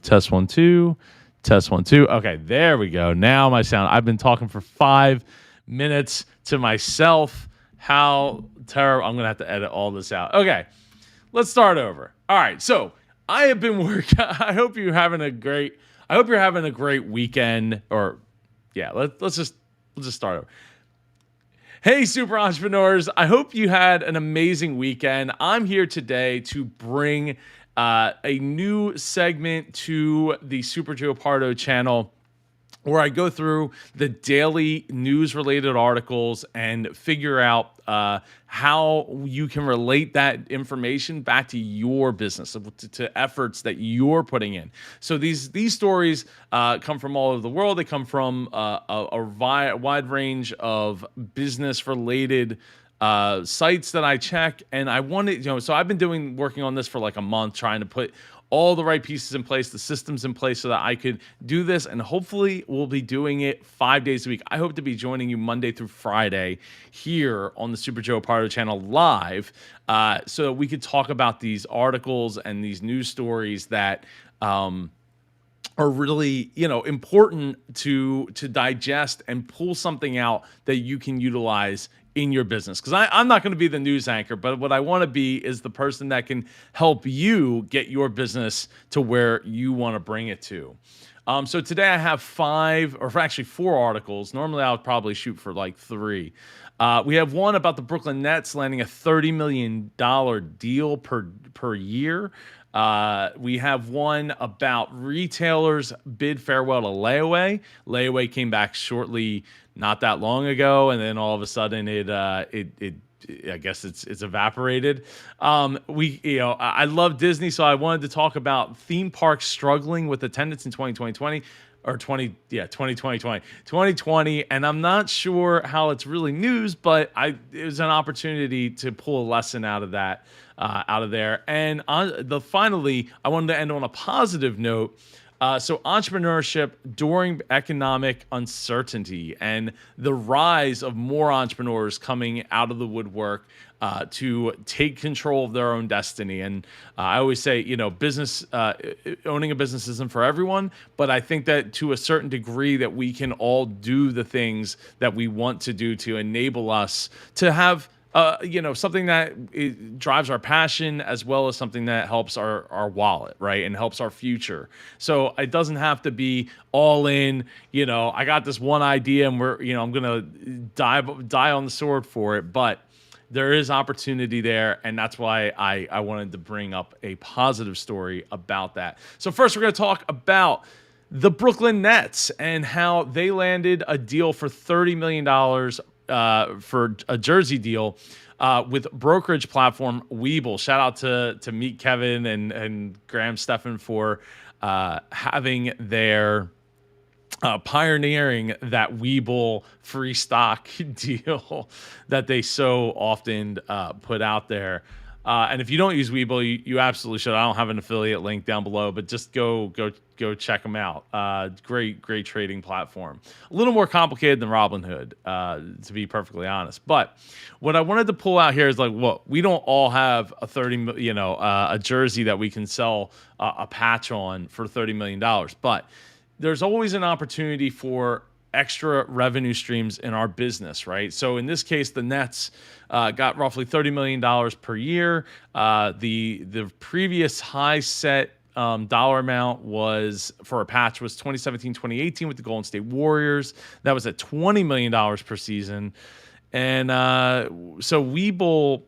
Test 1 2. Test 1 2. Okay, there we go. Now my sound. I've been talking for 5 minutes to myself. How terrible. I'm going to have to edit all this out. Okay, let's start over. All right, so I have been working. I hope you're having a great weekend. Or yeah, let's just start over. Hey, super entrepreneurs. I hope you had an amazing weekend. I'm here today to bring a new segment to the Super Joe Pardo channel, where I go through the daily news-related articles and figure out how you can relate that information back to your business, to efforts that you're putting in. So these stories come from all over the world. They come from a wide range of business-related sites that I check, and I wanted, so I've been working on this for like a month, trying to put all the right pieces in place, the systems in place, so that I could do this. And hopefully we'll be doing it 5 days a week. I hope to be joining you Monday through Friday here on the Super Joe Pardo channel live, so that we could talk about these articles and these news stories that are really, important to digest and pull something out that you can utilize in your business. Because I'm not going to be the news anchor, but what I want to be is the person that can help you get your business to where you want to bring it to. So today I have 4 articles. Normally I would probably shoot for like 3. We have one about the Brooklyn Nets landing a $30 million deal per year. We have one about retailers bid farewell to layaway. Layaway came back shortly, not that long ago, and then all of a sudden it I guess it's evaporated. I love Disney, so I wanted to talk about theme parks struggling with attendance in 2020. Or 2020. And I'm not sure how it's really news, but it was an opportunity to pull a lesson out of that, out of there. And finally, I wanted to end on a positive note. So entrepreneurship during economic uncertainty and the rise of more entrepreneurs coming out of the woodwork to take control of their own destiny. And I always say, business, owning a business isn't for everyone, but I think that to a certain degree that we can all do the things that we want to do to enable us to have something that drives our passion, as well as something that helps our wallet, right? And helps our future. So it doesn't have to be all in, I got this one idea and I'm going to die on the sword for it. But there is opportunity there, and that's why I wanted to bring up a positive story about that. So first, we're going to talk about the Brooklyn Nets and how they landed a deal for $30 million for a jersey deal with brokerage platform Webull. Shout out to Meet Kevin and Graham Stephan for having their pioneering that Webull free stock deal that they so often put out there. And if you don't use Webull, you absolutely should. I don't have an affiliate link down below, but just go check them out. Great trading platform. A little more complicated than Robinhood, to be perfectly honest. But what I wanted to pull out here is we don't all have a jersey that we can sell a patch on for $30 million, but there's always an opportunity for extra revenue streams in our business, right? So in this case, the Nets got roughly $30 million per year. The previous high set dollar amount was for a patch was 2017-2018 with the Golden State Warriors. That was at $20 million per season. And so Webull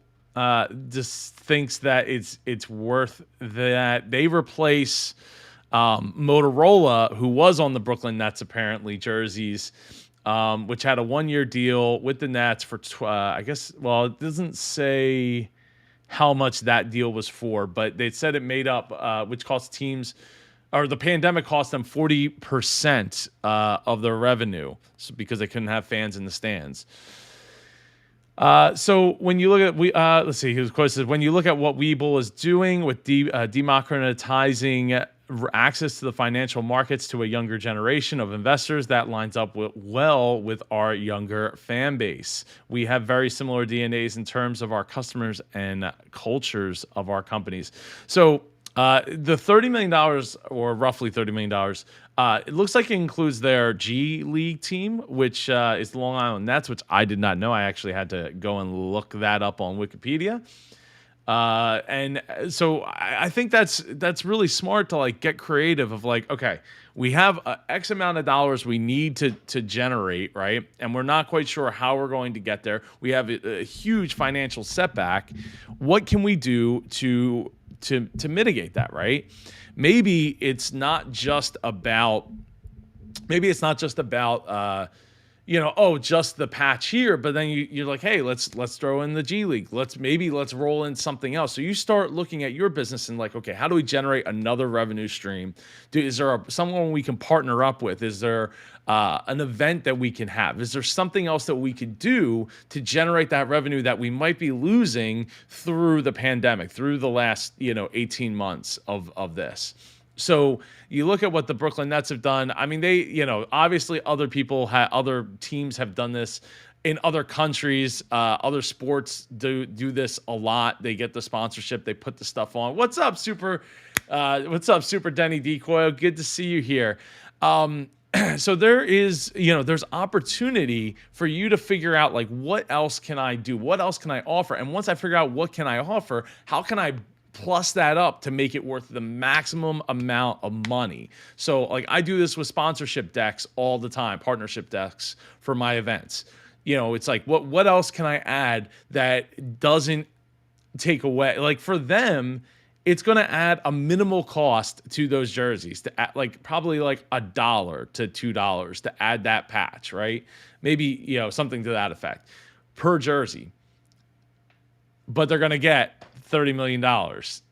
just thinks that it's worth that. They replace Motorola, who was on the Brooklyn Nets apparently jerseys, which had a 1-year deal with the Nets for it doesn't say how much that deal was for, but they said it made up, which cost teams, or the pandemic cost them 40% of their revenue, because they couldn't have fans in the stands. So when you look at, let's see, his quote says, when you look at what Webull is doing with democratizing access to the financial markets to a younger generation of investors, that lines up well with our younger fan base. We have very similar DNAs in terms of our customers and cultures of our companies. So The $30 million or roughly $30 million, it looks like it includes their G League team, which is the Long Island Nets, which I did not know. I actually had to go and look that up on Wikipedia. And so I think that's really smart to like get creative of like, okay, we have X amount of dollars we need to generate, right? And we're not quite sure how we're going to get there. We have a huge financial setback. What can we do to mitigate that, right? Maybe it's not just about just the patch here, but then you're like, hey, let's throw in the G League. Let's roll in something else. So you start looking at your business and like, okay, how do we generate another revenue stream? Is there someone we can partner up with? Is there an event that we can have? Is there something else that we could do to generate that revenue that we might be losing through the pandemic, through the last 18 months of this? So you look at what the Brooklyn Nets have done. I mean, they, obviously other teams have done this in other countries. Other sports do this a lot. They get the sponsorship. They put the stuff on. What's up, Super Denny Decoy? Good to see you here. So there's opportunity for you to figure out like, what else can I do? What else can I offer? And once I figure out what can I offer, how can I plus that up to make it worth the maximum amount of money? So like I do this with sponsorship decks all the time, partnership decks for my events. It's like, what else can I add that doesn't take away? Like for them, it's going to add a minimal cost to those jerseys to add, like probably like $1 to $2 to add that patch, right? Maybe, something to that effect per jersey. But they're going to get $30 million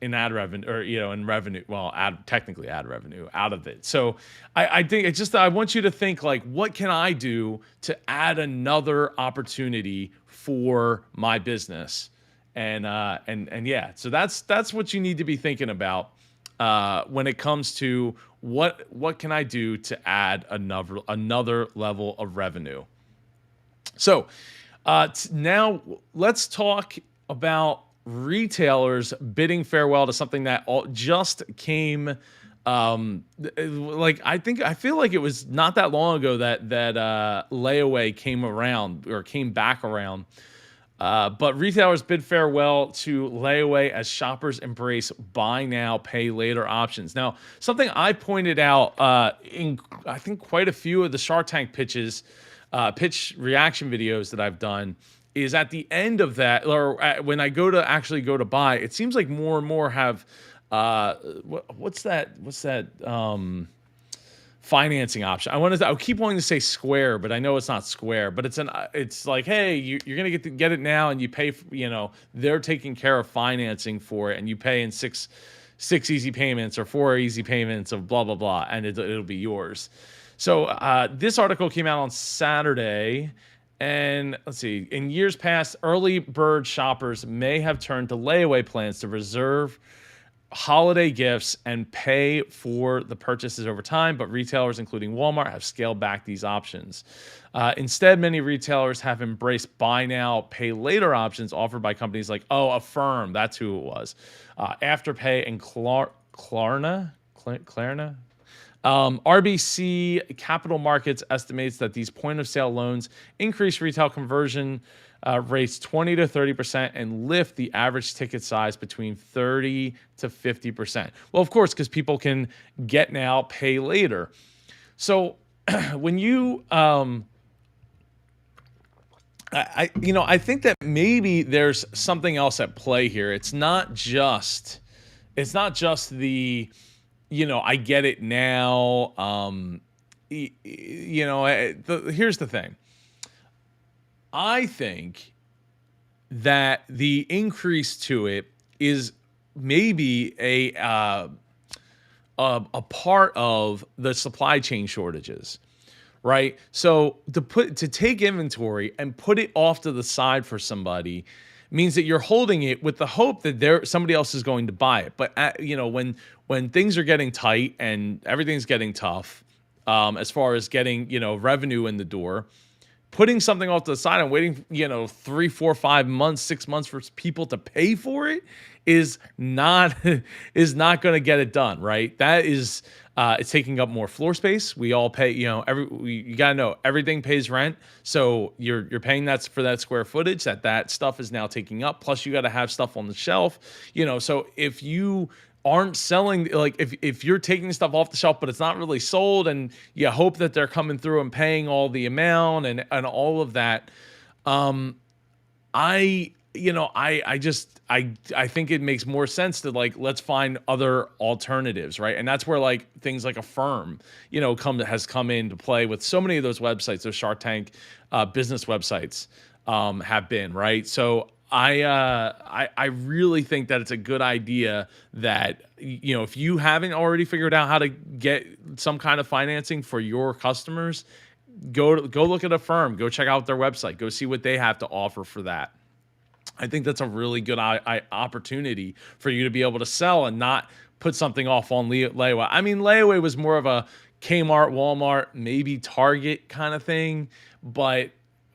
in ad revenue, or in revenue. Well, technically ad revenue out of it. So I think it's just, I want you to think like, what can I do to add another opportunity for my business? And yeah, so that's what you need to be thinking about when it comes to what can I do to add another level of revenue. So now let's talk about retailers bidding farewell to something that just came. I feel like it was not that long ago that layaway came back around. But retailers bid farewell to layaway as shoppers embrace buy now, pay later options. Now, something I pointed out in I think quite a few of the Shark Tank pitch reaction videos that I've done is at the end of that, or when I go to buy, it seems like more and more have what's that financing option. I keep wanting to say Square, but I know it's not Square, but it's like, hey, you're going to get it now, and you pay for, they're taking care of financing for it, and you pay in six easy payments or 4 easy payments of blah, blah, blah, and it'll be yours. So this article came out on Saturday. And let's see, in years past, early bird shoppers may have turned to layaway plans to reserve holiday gifts and pay for the purchases over time, but retailers, including Walmart, have scaled back these options. Instead, many retailers have embraced buy now, pay later options offered by companies like, Affirm, that's who it was, Afterpay, and Klarna. RBC Capital Markets estimates that these point-of-sale loans increase retail conversion rates 20 to 30% and lift the average ticket size between 30 to 50%. Well, of course, because people can get now, pay later. So when you, I think that maybe there's something else at play here. It's not just the, I get it now. Here's the thing. I think that the increase to it is maybe a part of the supply chain shortages, right? So to take inventory and put it off to the side for somebody means that you're holding it with the hope that somebody else is going to buy it. But when things are getting tight and everything's getting tough, as far as getting revenue in the door, putting something off to the side and waiting, 3, 4, 5 months, 6 months for people to pay for it is not is not going to get it done, right? That is it's taking up more floor space. We all pay, you got to know everything pays rent. So you're paying that for that square footage that stuff is now taking up. Plus you got to have stuff on the shelf, so if you aren't selling, like if you're taking stuff off the shelf but it's not really sold and you hope that they're coming through and paying all the amount and all of that, I think it makes more sense to like, let's find other alternatives, right? And that's where like things like Affirm, has come into play with so many of those websites, those Shark Tank business websites have been, right? So I really think that it's a good idea that, if you haven't already figured out how to get some kind of financing for your customers, go look at Affirm, go check out their website, go see what they have to offer for that. I think that's a really good opportunity for you to be able to sell and not put something off on layaway. I mean, layaway was more of a Kmart, Walmart, maybe Target kind of thing, but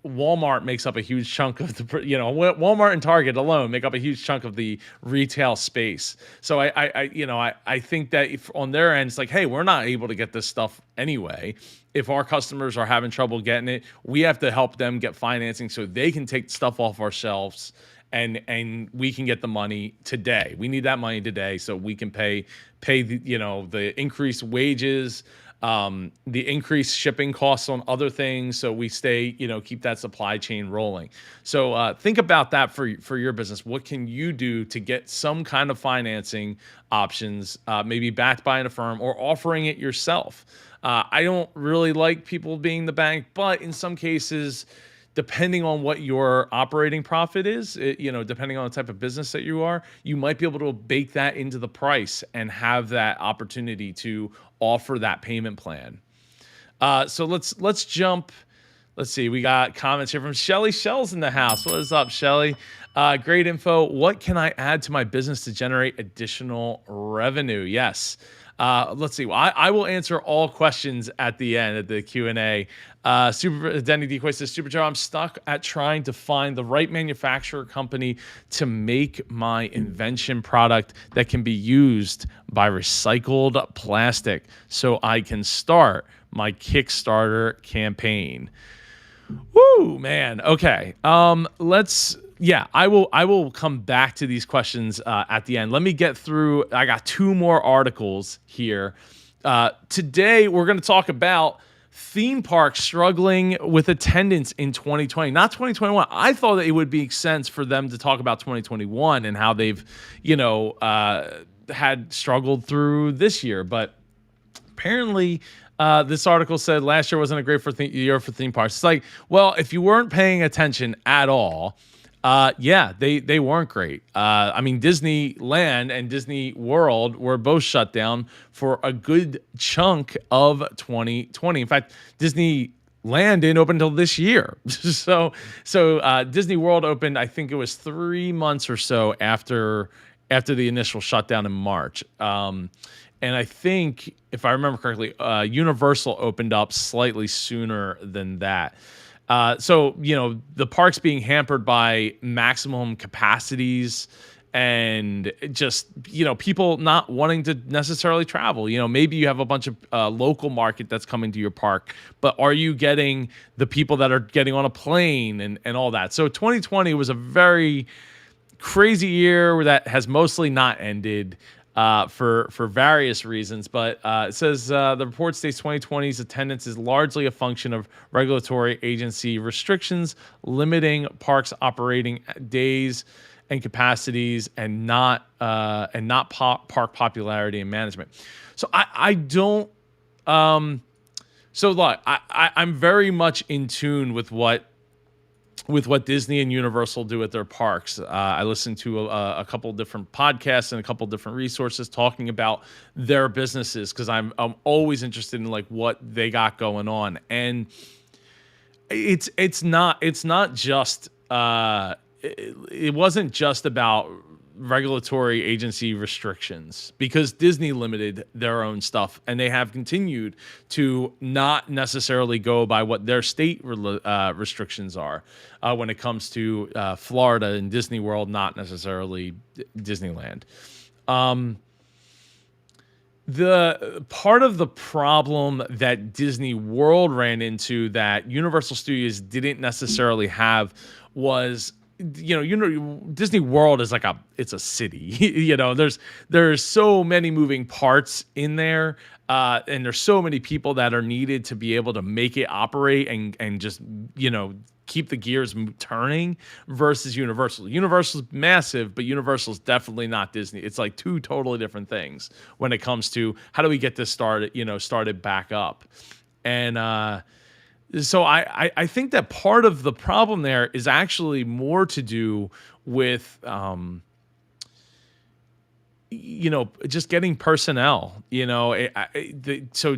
Walmart makes up a huge chunk of the, Walmart and Target alone make up a huge chunk of the retail space. So I think that if on their end, it's like, hey, we're not able to get this stuff anyway. If our customers are having trouble getting it, we have to help them get financing so they can take stuff off our shelves and we can get the money today. We need that money today so we can pay the increased wages, the increased shipping costs on other things, so we stay, keep that supply chain rolling. So think about that for your business. What can you do to get some kind of financing options, maybe backed by a firm or offering it yourself? I don't really like people being the bank, but in some cases, depending on what your operating profit is, depending on the type of business that you are, you might be able to bake that into the price and have that opportunity to offer that payment plan. So let's jump. Let's see. We got comments here from Shelly. Shell's in the house. What is up, Shelly? Great info. What can I add to my business to generate additional revenue? Yes. Let's see. Well, I will answer all questions at the end of the Q&A. Denny Decoy says, Super Joe, I'm stuck at trying to find the right manufacturer company to make my invention product that can be used by recycled plastic so I can start my Kickstarter campaign. Woo, man. Okay. I will come back to these questions at the end. Let me get through. I got 2 more articles here. Today, we're going to talk about theme parks struggling with attendance in 2020, not 2021. I thought that it would make sense for them to talk about 2021 and how they've, had struggled through this year. But apparently, this article said last year wasn't a great year for theme parks. It's like, well, if you weren't paying attention at all, they weren't great. I mean, Disneyland and Disney World were both shut down for a good chunk of 2020. In fact, Disneyland didn't open until this year. So Disney World opened, I think it was 3 months or so after the initial shutdown in March. And I think, if I remember correctly, Universal opened up slightly sooner than that. So the parks being hampered by maximum capacities and just, people not wanting to necessarily travel. Maybe you have a bunch of local market that's coming to your park, but are you getting the people that are getting on a plane and all that? So 2020 was a very crazy year that has mostly not ended. For various reasons, but it says the report states 2020's attendance is largely a function of regulatory agency restrictions limiting parks operating days and capacities, and not park popularity and management. So I don't. So look, I'm very much in tune with what Disney and Universal do at their parks. I listen to a couple different podcasts and a couple different resources talking about their businesses, because I'm always interested in like what they got going on. And it's not just it wasn't just about regulatory agency restrictions, because Disney limited their own stuff, and they have continued to not necessarily go by what their state restrictions are when it comes to Florida and Disney World, not necessarily Disneyland. The part of the problem that Disney World ran into that Universal Studios didn't necessarily have was, Disney World is it's a city. There's so many moving parts in there, and there's so many people that are needed to be able to make it operate and just keep the gears turning, versus Universal. Universal's massive, but Universal's definitely not Disney. It's like two totally different things when it comes to how do we get this started back up. And so I think that part of the problem there is actually more to do with just getting personnel. So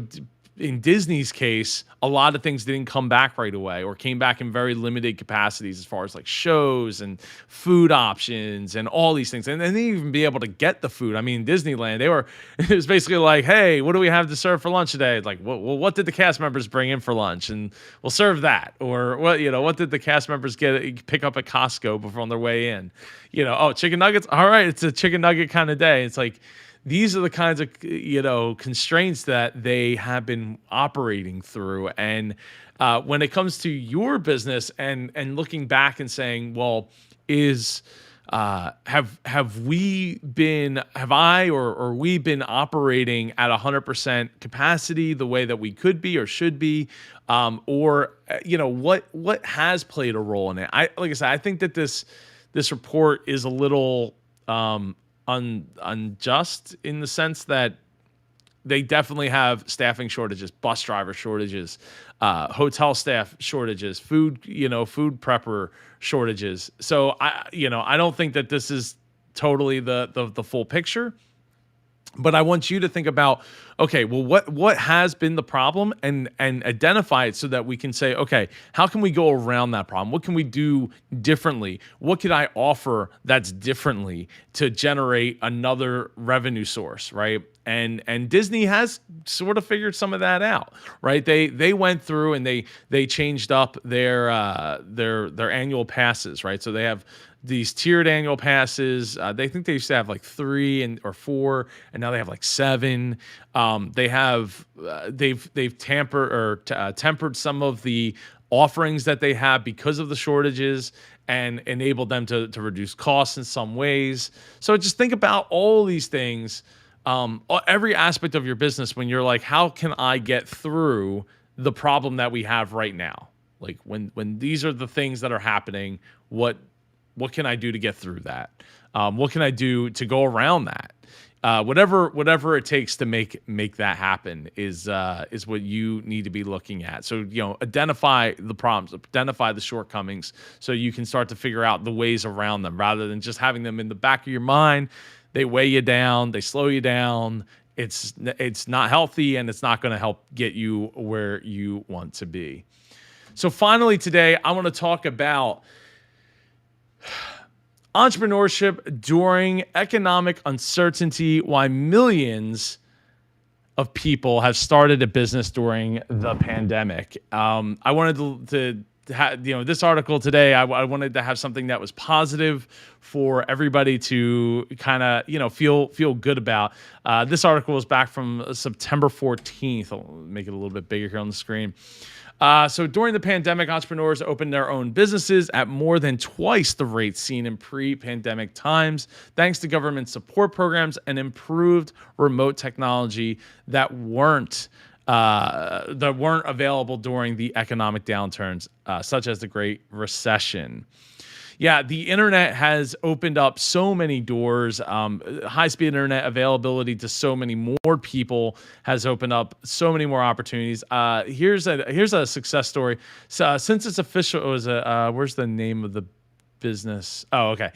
in Disney's case, a lot of things didn't come back right away, or came back in very limited capacities, as far as like shows and food options and all these things. And they didn't even be able to get the food. I mean, Disneyland, it was basically like, hey, what do we have to serve for lunch today? Like, what did the cast members bring in for lunch? And we'll serve that. Or what did the cast members pick up at Costco before on their way in? Chicken nuggets. All right, it's a chicken nugget kind of day. It's like, these are the kinds of constraints that they have been operating through. And when it comes to your business and looking back and saying, well, have I or we been operating at 100% capacity the way that we could be or should be, or what has played a role in it? Like I said, I think that this report is a little unjust, in the sense that they definitely have staffing shortages, bus driver shortages, hotel staff shortages, food prepper shortages. So I don't think that this is totally the full picture. But I want you to think about, okay, well, what has been the problem, and identify it so that we can say, okay, how can we go around that problem? What can we do differently? What could I offer that's differently to generate another revenue source, right? And Disney has sort of figured some of that out, right? They went through and they changed up their annual passes, right? So they have these tiered annual passes. They think they used to have like 3 or 4, and now they have like 7. They've tempered some of the offerings that they have because of the shortages, and enabled them to reduce costs in some ways. So just think about all these things, every aspect of your business, when you're like, how can I get through the problem that we have right now? Like when these are the things that are happening, what can I do to get through that? What can I do to go around that? Whatever it takes to make that happen is what you need to be looking at. So, identify the problems, identify the shortcomings, so you can start to figure out the ways around them, rather than just having them in the back of your mind. They weigh you down, they slow you down. It's not healthy, and it's not going to help get you where you want to be. So finally today, I want to talk about entrepreneurship during economic uncertainty, why millions of people have started a business during the pandemic. I wanted to have, this article today, I wanted to have something that was positive for everybody to kind of, feel good about. This article is back from September 14th. I'll make it a little bit bigger here on the screen. So during the pandemic, entrepreneurs opened their own businesses at more than twice the rate seen in pre-pandemic times, thanks to government support programs and improved remote technology that weren't available during the economic downturns, such as the Great Recession. Yeah, the internet has opened up so many doors. High-speed internet availability to so many more people has opened up so many more opportunities. Here's a success story. So, since it's official, it was where's the name of the business. Oh, okay.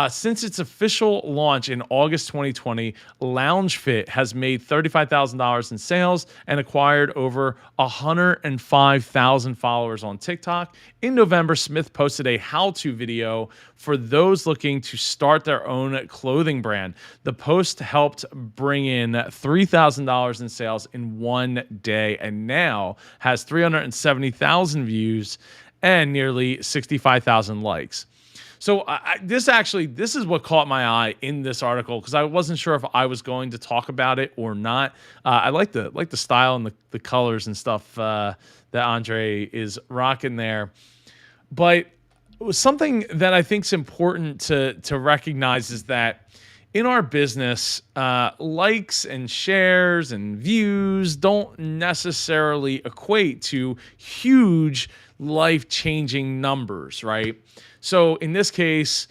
Since its official launch in August 2020, LoungeFit has made $35,000 in sales and acquired over 105,000 followers on TikTok. In November, Smith posted a how-to video for those looking to start their own clothing brand. The post helped bring in $3,000 in sales in one day and now has 370,000 views and nearly 65,000 likes. So this is what caught my eye in this article because I wasn't sure if I was going to talk about it or not. I like the style and the colors and stuff that Andre is rocking there. But something that I think is important to recognize is that in our business, likes and shares and views don't necessarily equate to huge life-changing numbers, right? So in this case,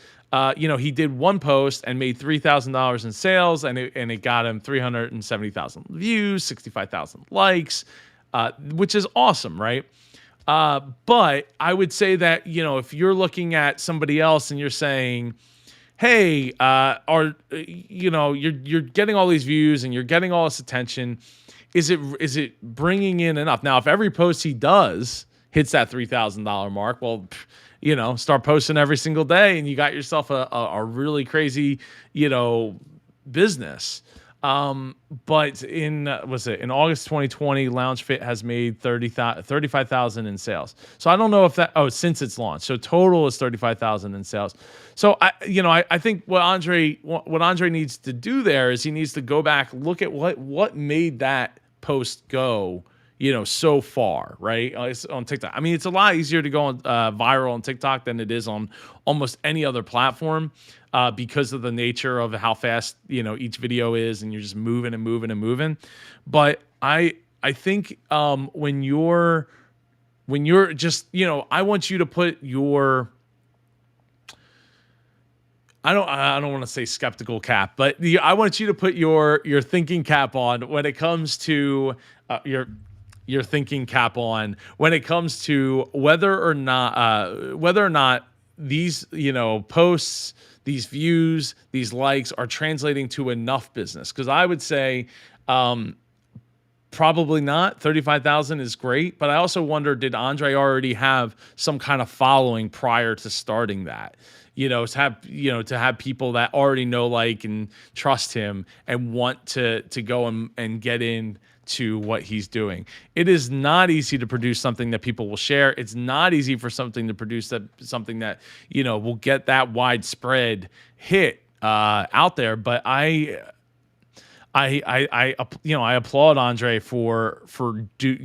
he did one post and made $3,000 in sales, and it got him 370,000 views, 65,000 likes, which is awesome, right? But I would say that if you're looking at somebody else and you're saying, hey, you're getting all these views and you're getting all this attention, is it bringing in enough? Now, if every post he does hits that $3,000 mark, well, start posting every single day and you got yourself a really crazy, business. But in August 2020, LoungeFit has made 35,000 in sales. So I don't know if since its launch. So total is 35,000 in sales. So I think what Andre needs to do there is he needs to go back, look at what made that post go so far, right? It's on TikTok. I mean, it's a lot easier to go on viral on TikTok than it is on almost any other platform because of the nature of how fast, each video is, and you're just moving and moving and moving. But I think when you're just, I want you to put your, I don't want to say skeptical cap, but I want you to put your thinking cap on when it comes to your thinking cap on when it comes to whether or not these posts, these views, these likes are translating to enough business. Because I would say probably not. 35,000 is great, but I also wonder, did Andre already have some kind of following prior to starting that? To have people that already know, like, and trust him and want to go and get in to what he's doing. It is not easy to produce something that people will share. It's not easy for something to produce something that will get that widespread hit out there. But I applaud Andre for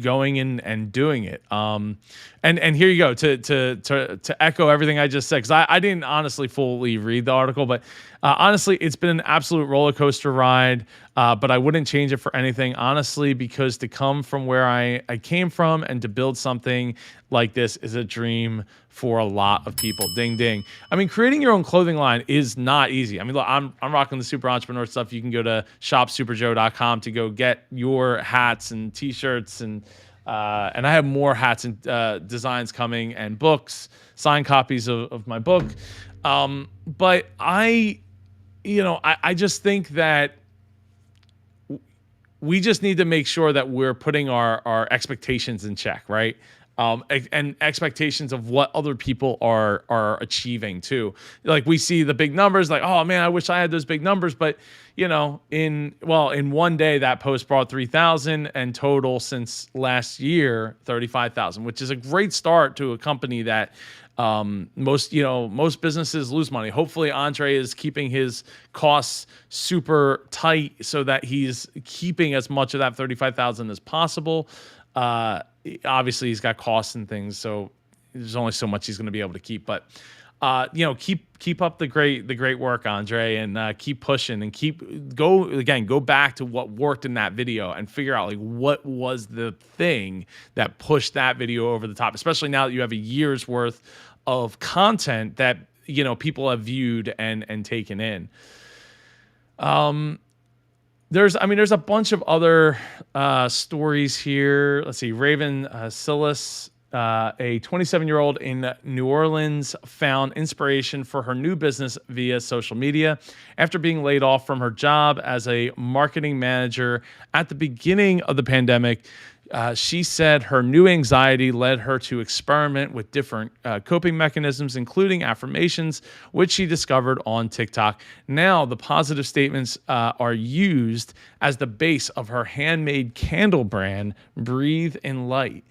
going in and doing it. And here you go to echo everything I just said, because I didn't honestly fully read the article, but honestly, it's been an absolute roller coaster ride. But I wouldn't change it for anything, honestly, because to come from where I came from and to build something like this is a dream for a lot of people. Ding, ding. I mean, creating your own clothing line is not easy. I mean, look, I'm rocking the super entrepreneur stuff. You can go to shopsuperjoe.com to go get your hats and t-shirts and I have more hats and designs coming and books, signed copies of my book. But I just think that we just need to make sure that we're putting our expectations in check, right? And expectations of what other people are achieving too. Like, we see the big numbers, like, oh man, I wish I had those big numbers. But in one day that post brought 3,000, and total since last year 35,000, which is a great start to a company that most businesses lose money. Hopefully Andre is keeping his costs super tight so that he's keeping as much of that 35,000 as possible. Obviously he's got costs and things, so there's only so much he's going to be able to keep. But keep up the great work, Andre, and keep pushing and go back to what worked in that video and figure out, like, what was the thing that pushed that video over the top, especially now that you have a year's worth of content that people have viewed and taken in. There's a bunch of other stories here. Let's see. Raven Silas a 27-year-old in New Orleans found inspiration for her new business via social media after being laid off from her job as a marketing manager at the beginning of the pandemic. She said her new anxiety led her to experiment with different coping mechanisms, including affirmations, which she discovered on TikTok. Now, the positive statements are used as the base of her handmade candle brand, Breathe in Light,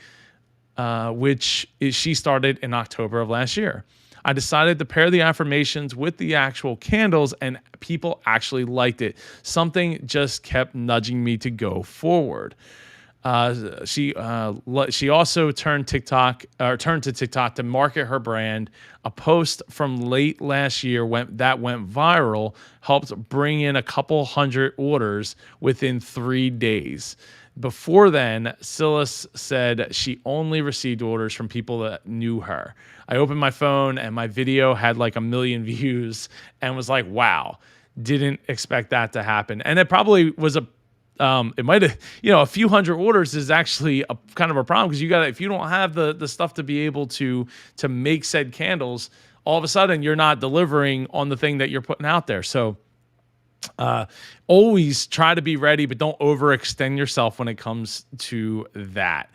she started in October of last year. I decided to pair the affirmations with the actual candles, and people actually liked it. Something just kept nudging me to go forward. She also turned to TikTok to market her brand. A post from late last year went viral, helped bring in a couple hundred orders within 3 days. Before then, Silas said she only received orders from people that knew her. I opened my phone and my video had like 1 million views and was like, wow, didn't expect that to happen. And it probably was it might have, a few hundred orders is actually a kind of a problem, because if you don't have the stuff to be able to make said candles, all of a sudden you're not delivering on the thing that you're putting out there. So always try to be ready, but don't overextend yourself when it comes to that.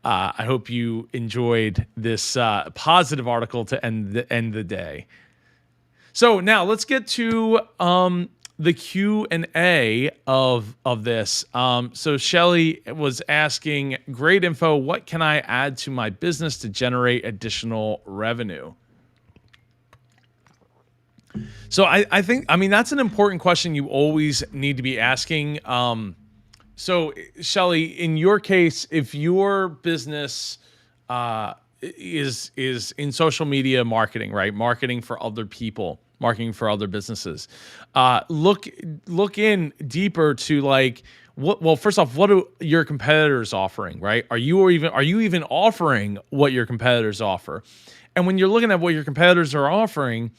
I hope you enjoyed this positive article to end the day. So now let's get to the Q&A of this. So Shelly was asking, great info. What can I add to my business to generate additional revenue? So I think that's an important question you always need to be asking. So Shelly, in your case, if your business is in social media marketing, right? Marketing for other people, marketing for other businesses. Look in deeper to like first off, what are your competitors offering, right? Are you even offering what your competitors offer? And when you're looking at what your competitors are offering,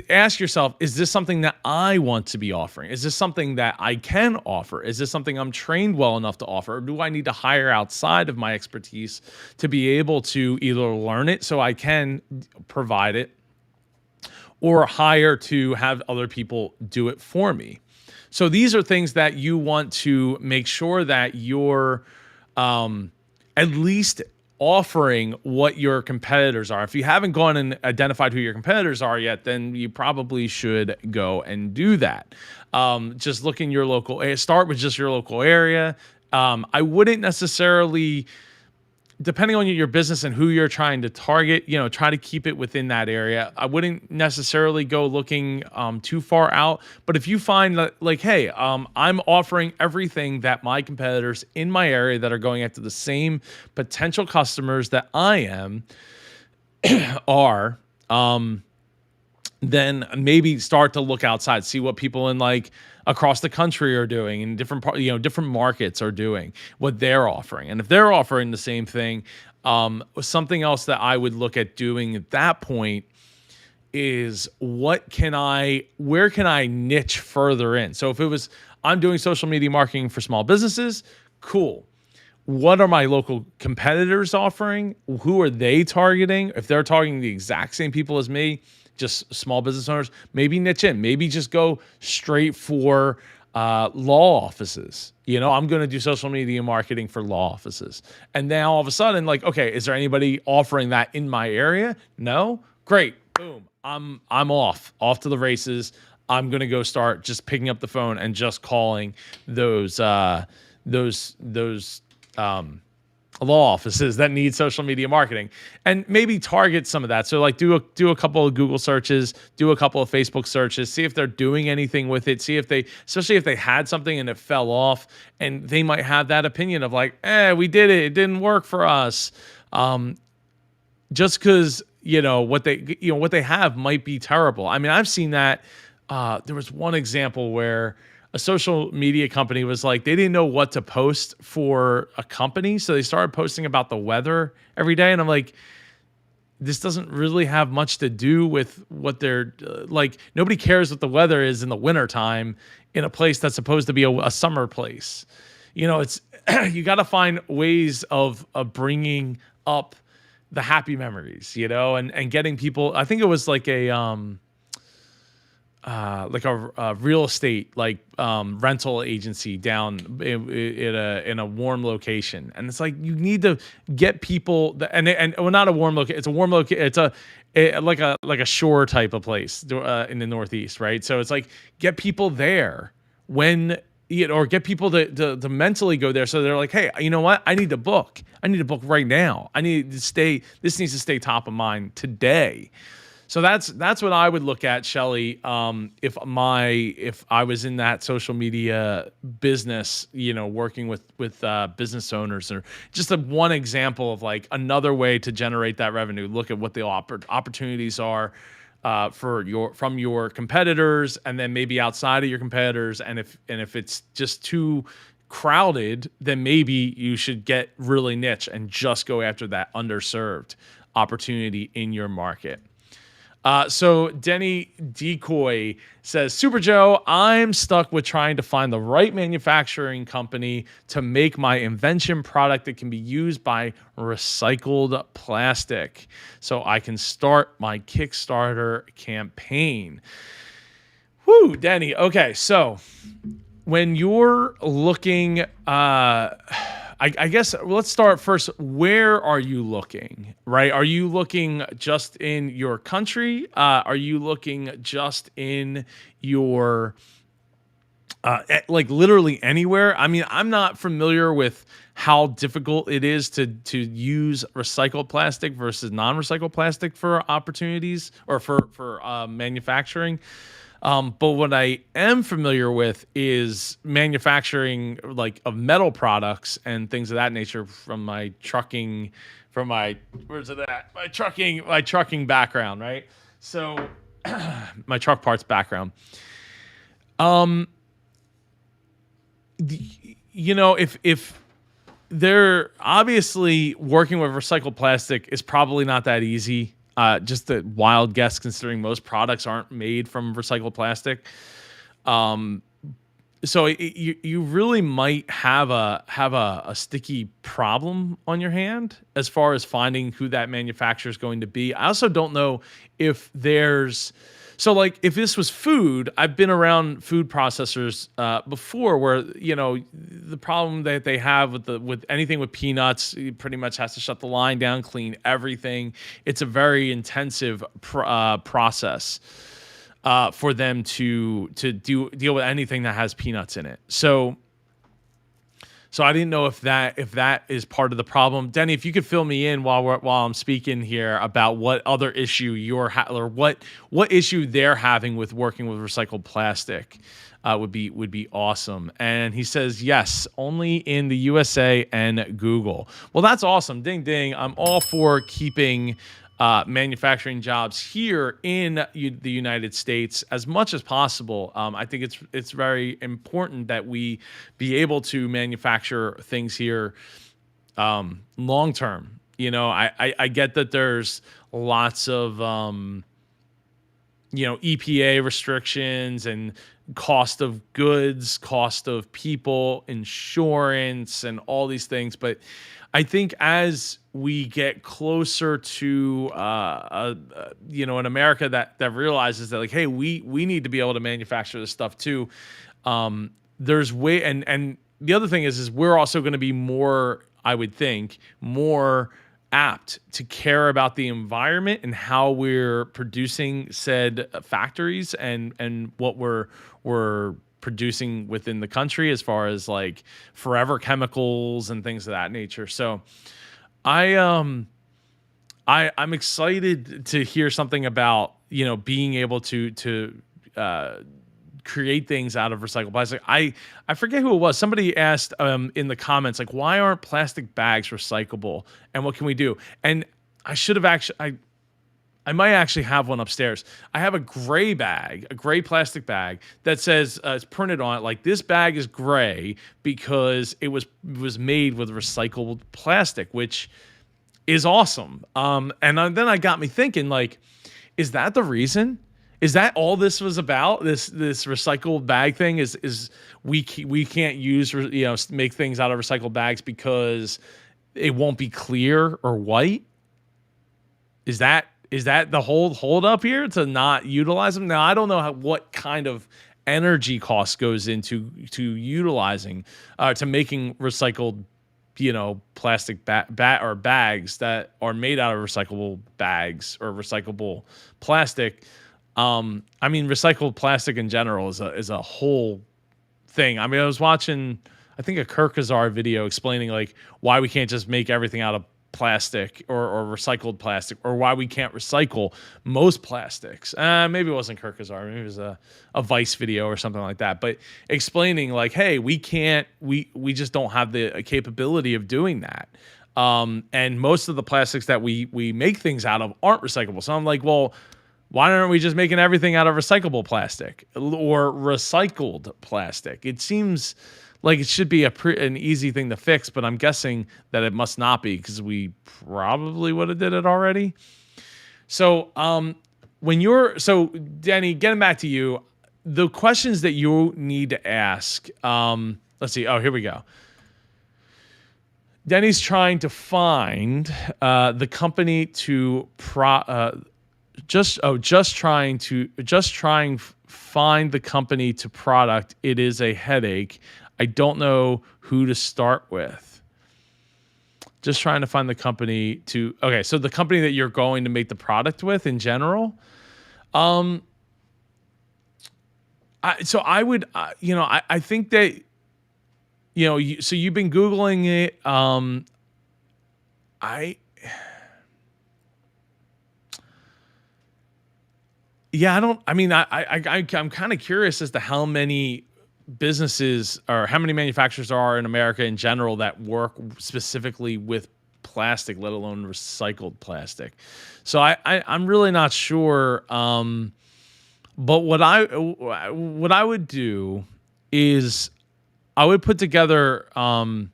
ask yourself, is this something that I want to be offering? Is this something that I can offer? Is this something I'm trained well enough to offer? Or do I need to hire outside of my expertise to be able to either learn it so I can provide it, or hire to have other people do it for me? So these are things that you want to make sure that you're at least offering what your competitors are. If you haven't gone and identified who your competitors are yet, then you probably should go and do that. Just look in your local, start with just your local area. I wouldn't necessarily, depending on your business and who you're trying to target, try to keep it within that area. I wouldn't necessarily go looking too far out. But if you find that, like, hey, I'm offering everything that my competitors in my area that are going after the same potential customers that I am are, then maybe start to look outside, see what people in like across the country are doing, and different markets are doing, what they're offering. And if they're offering the same thing, something else that I would look at doing at that point is where can I niche further in? So if it was, I'm doing social media marketing for small businesses, cool. What are my local competitors offering? Who are they targeting? If they're targeting the exact same people as me, just small business owners, maybe niche in, maybe just go straight for law offices. I'm going to do social media marketing for law offices. And then all of a sudden, like, okay, is there anybody offering that in my area? No? Great. Boom. I'm off to the races. I'm going to go start just picking up the phone and just calling those law offices that need social media marketing, and maybe target some of that. So like do a couple of Google searches, do a couple of Facebook searches, see if they're doing anything with it, see if especially if they had something and it fell off, and they might have that opinion of like, we did it didn't work for us. Just because, what they have might be terrible. I mean, I've seen that. There was one example where a social media company was like, they didn't know what to post for a company. So they started posting about the weather every day. And I'm like, this doesn't really have much to do with what they're like. Nobody cares what the weather is in the wintertime in a place that's supposed to be a summer place. It's, you got to find ways of bringing up the happy memories, and getting people. I think it was like a real estate rental agency down in a warm location, and it's like you need to get people and well, not a warm location. It's a warm location. It's like a shore type of place in the Northeast, right? So it's like get people there when. Or get people to mentally go there, so they're like, hey, you know what? I need to book right now. I need to stay. This needs to stay top of mind today. So that's what I would look at, Shelly. If I was in that social media business, working with business owners, or just one example of like another way to generate that revenue. Look at what the opportunities are from your competitors, and then maybe outside of your competitors. And if it's just too crowded, then maybe you should get really niche and just go after that underserved opportunity in your market. So Denny Decoy says, Super Joe, I'm stuck with trying to find the right manufacturing company to make my invention product that can be used by recycled plastic so I can start my Kickstarter campaign. Whoo, Denny. Okay, so when you're looking, I guess let's start first. Where are you looking, right? Are you looking just in your country? Are you looking just in your, like literally anywhere? I mean, I'm not familiar with how difficult it is to use recycled plastic versus non-recycled plastic for opportunities or for manufacturing. But what I am familiar with is manufacturing of metal products and things of that nature from my trucking, my trucking background, right? So my truck parts background. If they're obviously working with recycled plastic is probably not that easy. Just a wild guess, considering most products aren't made from recycled plastic. So you really might have a sticky problem on your hand as far as finding who that manufacturer is going to be. I also don't know if there's. So if this was food, I've been around food processors before where, the problem that they have with anything with peanuts, it pretty much has to shut the line down, clean everything. It's a very intensive process for them to deal with anything that has peanuts in it. So I didn't know if that is part of the problem. Denny, if you could fill me in while I'm speaking here about what other issue or what issue they're having with working with recycled plastic, would be awesome. And he says, yes, only in the USA and Google. Well, that's awesome. Ding, ding. I'm all for keeping manufacturing jobs here in the United States as much as possible. I think it's very important that we be able to manufacture things here long term. I get that there's lots of EPA restrictions and cost of goods, cost of people, insurance, and all these things, but I think as we get closer to, an America that realizes that hey, we need to be able to manufacture this stuff too. There's and the other thing is we're also going to be more, I would think, more apt to care about the environment and how we're producing said factories and what we're producing within the country as far as forever chemicals and things of that nature. So I'm excited to hear something about, being able to create things out of recycled plastic. I forget who it was. Somebody asked in the comments, why aren't plastic bags recyclable and what can we do? And I should have actually, I might actually have one upstairs. I have a gray plastic bag that says it's printed on it this bag is gray because it was made with recycled plastic, which is awesome. And then I got me thinking, is that the reason? Is that all this was about? This recycled bag thing is we can't use make things out of recycled bags because it won't be clear or white. Is that the whole hold up here to not utilize them? Now I don't know what kind of energy cost goes into utilizing to making recycled, plastic or bags that are made out of recyclable bags or recyclable plastic. I mean, recycled plastic in general is a whole thing. I mean, I was watching, I think, a Kirkazar video explaining like why we can't just make everything out of plastic or recycled plastic, or why we can't recycle most plastics. Maybe it wasn't Kirkazar, maybe it was a Vice video or something like that. But explaining like, hey, we can't, we just don't have the capability of doing that. And most of the plastics that we make things out of aren't recyclable. So I'm like, well, why aren't we just making everything out of recyclable plastic or recycled plastic? It seems like it should be an easy thing to fix, but I'm guessing that it must not be, because we probably would have did it already. So Danny, getting back to you, the questions that you need to ask, let's see. Oh, here we go. Denny's trying to find the company to find the company to product. It is a headache. I don't know who to start with. Just trying to find the company to. Okay, so the company that you're going to make the product with in general. I think that, so you've been Googling it. I'm kind of curious as to how many businesses or how many manufacturers there are in America in general that work specifically with plastic, let alone recycled plastic. So I'm really not sure. But what I would do is I would put together some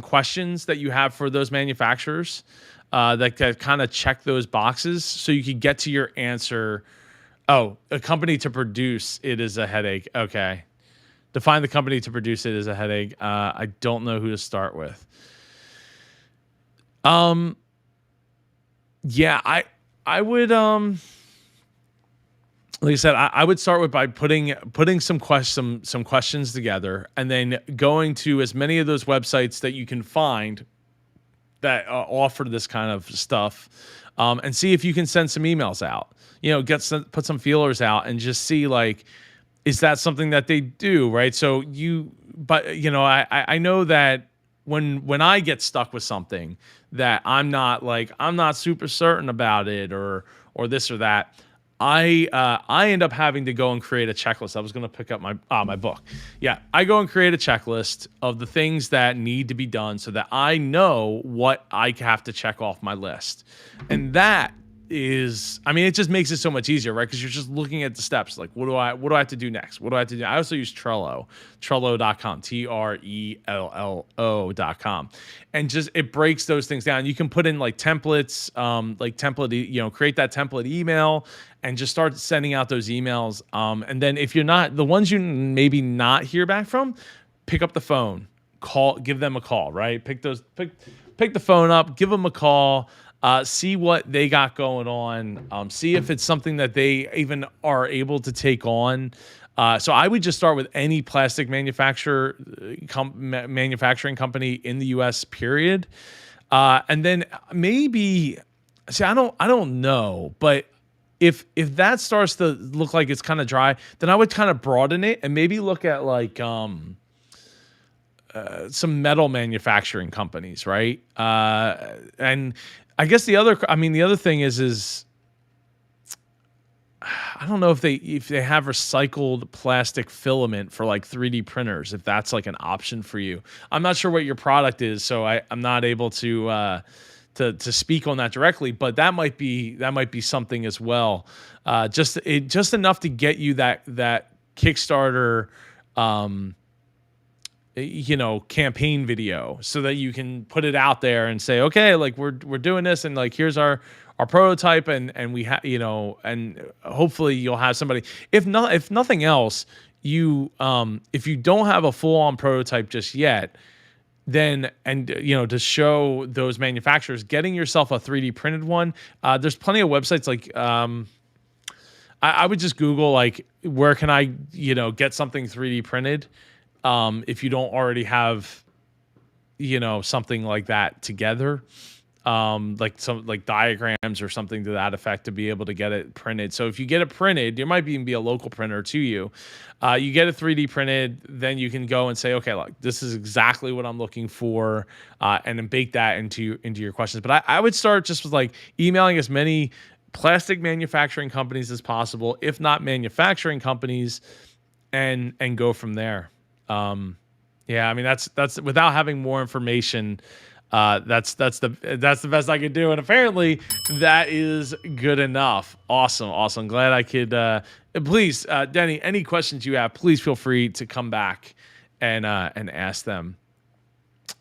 questions that you have for those manufacturers that kind of check those boxes, so you could get to your answer. Oh, a company to produce it is a headache. Okay. Define the company to produce it as a headache. I don't know who to start with. Yeah, I would, like I said, I would start with by putting some questions together, and then going to as many of those websites that you can find that offer this kind of stuff, and see if you can send some emails out. Put some feelers out and just see, like, is that something that they do, right? So I know that when I get stuck with something that I'm not super certain about it or this or that, I end up having to go and create a checklist. I was going to pick up my book. Yeah, I go and create a checklist of the things that need to be done so that I know what I have to check off my list. And that is, it just makes it so much easier, right? Because you're just looking at the steps. Like, what do I have to do next? What do I have to do? I also use Trello, Trello.com, Trello.com. And just, it breaks those things down. You can put in like templates, create that template email and just start sending out those emails. And then if you're not, the ones you maybe not hear back from, pick up the phone, give them a call, right? Pick the phone up, give them a call. See what they got going on. See if it's something that they even are able to take on. So I would just start with any plastic manufacturing company in the U.S. period, and then maybe I don't know, but if that starts to look like it's kind of dry, then I would kind of broaden it and maybe look at like some metal manufacturing companies, right? And I guess the other thing is I don't know if they have recycled plastic filament for like 3D printers, if that's like an option for you. I'm not sure what your product is, so I'm not able to speak on that directly, but that might be something as well. Just enough to get you that Kickstarter campaign video, so that you can put it out there and say, okay, like we're doing this, and like here's our prototype, and we have, and hopefully you'll have somebody. If nothing else, if you don't have a full on prototype just yet, then, and to show those manufacturers, getting yourself a 3D printed one. There's plenty of websites like I would just Google like, where can I get something 3D printed, if you don't already have something like that together, like some like diagrams or something to that effect, to be able to get it printed. So if you get it printed, there might even be a local printer to you. You get it 3D printed, then you can go and say, okay, look, this is exactly what I'm looking for, and then bake that into your questions. But I would start just with like emailing as many plastic manufacturing companies as possible, if not manufacturing companies, and go from there. Yeah, I mean that's without having more information. That's the best I could do, and apparently that is good enough. Awesome. Glad I could. Please, Denny, any questions you have, please feel free to come back and ask them.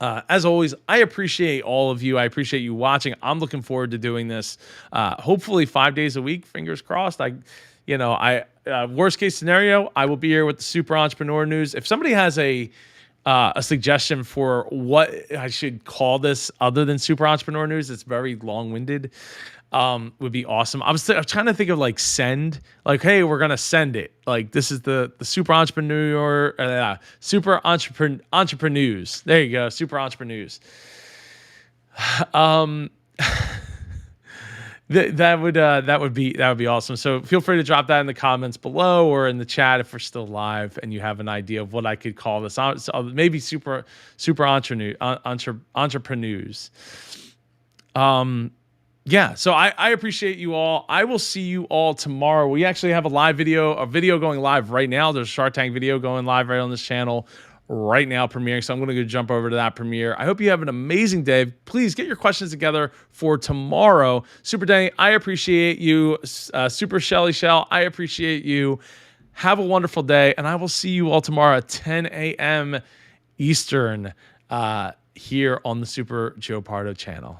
As always, I appreciate all of you. I appreciate you watching. I'm looking forward to doing this. Hopefully 5 days a week. Fingers crossed. Worst case scenario, I will be here with the Super Entrepreneur News. If somebody has a suggestion for what I should call this other than Super Entrepreneur News, it's very long-winded, would be awesome. I was trying to think of like send, like, hey, we're gonna send it. Like, this is the Super Entrepreneur, EntrepreNEWS. There you go, Super EntrepreNEWS. That would be awesome. So feel free to drop that in the comments below or in the chat if we're still live and you have an idea of what I could call this. So maybe Super EntrepreNEWS. Yeah, so I appreciate you all. I will see you all tomorrow. We actually have a video going live right now. There's a Shark Tank video going live right on this channel right now, premiering. So I'm going to go jump over to that premiere. I hope you have an amazing day. Please get your questions together for tomorrow. Super Danny, I appreciate you. Super Shelly Shell, I appreciate you. Have a wonderful day, and I will see you all tomorrow at 10 a.m. Eastern here on the Super Joe Pardo channel.